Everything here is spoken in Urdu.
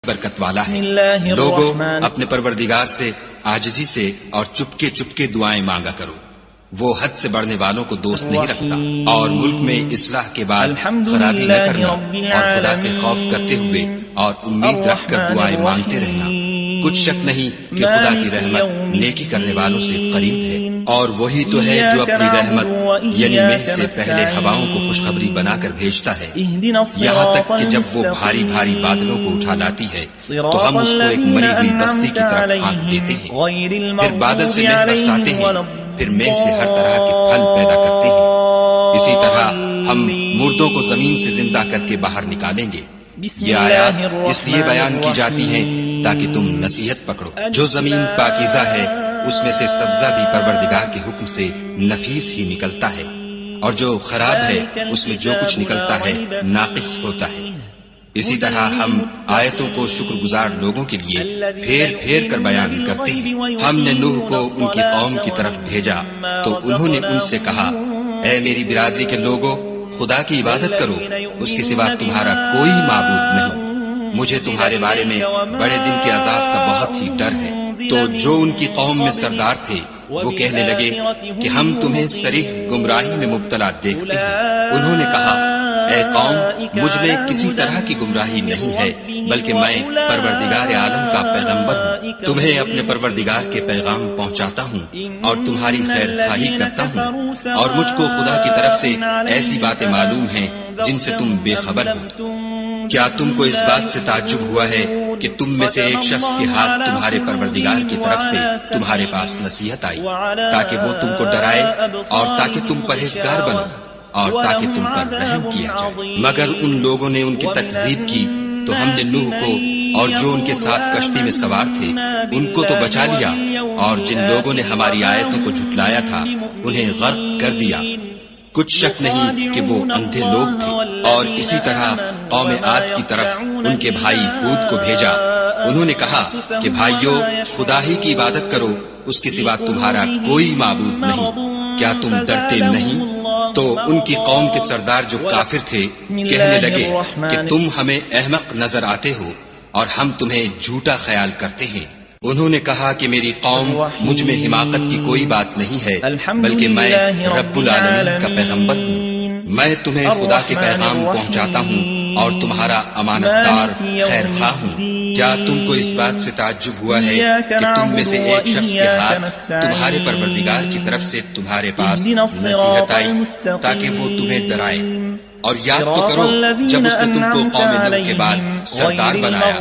برکت والا ہے۔ لوگوں اپنے پروردگار سے عاجزی سے اور چپکے چپکے دعائیں مانگا کرو، وہ حد سے بڑھنے والوں کو دوست نہیں رکھتا، اور ملک میں اصلاح کے بعد خرابی نہ کرنا، اور خدا سے خوف کرتے ہوئے اور امید رکھ کر دعائیں مانگتے رہنا۔ کچھ شک نہیں کہ خدا کی رحمت نیکی کرنے والوں سے قریب ہے، اور وہی تو ہے جو اپنی رحمت یعنی مہ سے پہلے ہواؤں کو خوشخبری بنا کر بھیجتا ہے، یہاں تک کہ جب وہ بھاری بھاری بادلوں کو اٹھا لاتی ہے تو ہم اس کو ایک مری ہوئی بستی کی طرف ہانک دیتے ہیں، پھر بادل سے مہ برساتے ہیں، پھر مہ سے ہر طرح کے پھل پیدا کرتے ہیں، اسی طرح ہم مردوں کو زمین سے زندہ کر کے باہر نکالیں گے۔ یہ آیات اس لیے بیان کی جاتی ہیں تاکہ تم نصیحت پکڑو۔ جو زمین پاکیزہ ہے اس میں سے سبزہ بھی پروردگار کے حکم سے نفیس ہی نکلتا ہے، اور جو خراب ہے اس میں جو کچھ نکلتا ہے ناقص ہوتا ہے۔ اسی طرح ہم آیتوں کو شکر گزار لوگوں کے لیے پھیر پھیر کر بیان کرتے ہیں۔ ہم نے نوح کو ان کی قوم کی طرف بھیجا تو انہوں نے ان سے کہا، اے میری برادری کے لوگوں، خدا کی عبادت کرو، اس کے سوا تمہارا کوئی معبود نہیں، مجھے تمہارے بارے میں بڑے دن کے عذاب کا بہت ہی ڈر ہے۔ تو جو ان کی قوم میں سردار تھے وہ کہنے لگے کہ ہم تمہیں صریح گمراہی میں مبتلا دیکھتے ہیں۔ انہوں نے کہا، اے قوم، مجھ میں کسی طرح کی گمراہی نہیں ہے، بلکہ میں پروردگار عالم کا پیغمبر ہوں، تمہیں اپنے پروردگار کے پیغام پہنچاتا ہوں اور تمہاری خیر خواہی کرتا ہوں، اور مجھ کو خدا کی طرف سے ایسی باتیں معلوم ہیں جن سے تم بے خبر ہو۔ کیا تم کو اس بات سے تعجب ہوا ہے کہ تم میں سے ایک شخص کے ہاتھ تمہارے پروردگار کی طرف سے تمہارے پاس نصیحت آئی تاکہ وہ تم کو ڈرائے اور تاکہ تم پرہیزگار بنو اور تاکہ تم پر رحم کیا جائے؟ مگر ان لوگوں نے ان کی تکذیب کی تو ہم نے نوح کو اور جو ان کے ساتھ کشتی میں سوار تھے ان کو تو بچا لیا، اور جن لوگوں نے ہماری آیتوں کو جھٹلایا تھا انہیں غرق کر دیا۔ کچھ شک نہیں کہ وہ اندھے لوگ تھے۔ اور اسی طرح قوم عاد کی طرف ان کے بھائی ہود کو بھیجا، انہوں نے کہا کہ بھائیو، خدا ہی کی عبادت کرو، اس کے سوا تمہارا کوئی معبود نہیں، کیا تم ڈرتے نہیں؟ تو ان کی قوم کے سردار جو کافر تھے کہنے لگے کہ تم ہمیں احمق نظر آتے ہو اور ہم تمہیں جھوٹا خیال کرتے ہیں۔ انہوں نے کہا کہ میری قوم مجھ میں حماقت کی کوئی بات نہیں ہے، بلکہ میں رب العالمین کا پیغمبر ہوں، میں تمہیں خدا کے پیغام پہنچاتا ہوں اور تمہارا امانت دار خیر خواہ ہوں۔ کیا تم کو اس بات سے تعجب ہوا ہے کہ تم میں سے ایک شخص کے ہاتھ تمہارے پروردگار کی طرف سے تمہارے پاس نصیحت آئی تاکہ وہ تمہیں ڈرائے؟ اور یاد تو کرو جب اس نے تم کو قوم نوح کے بعد سردار بنایا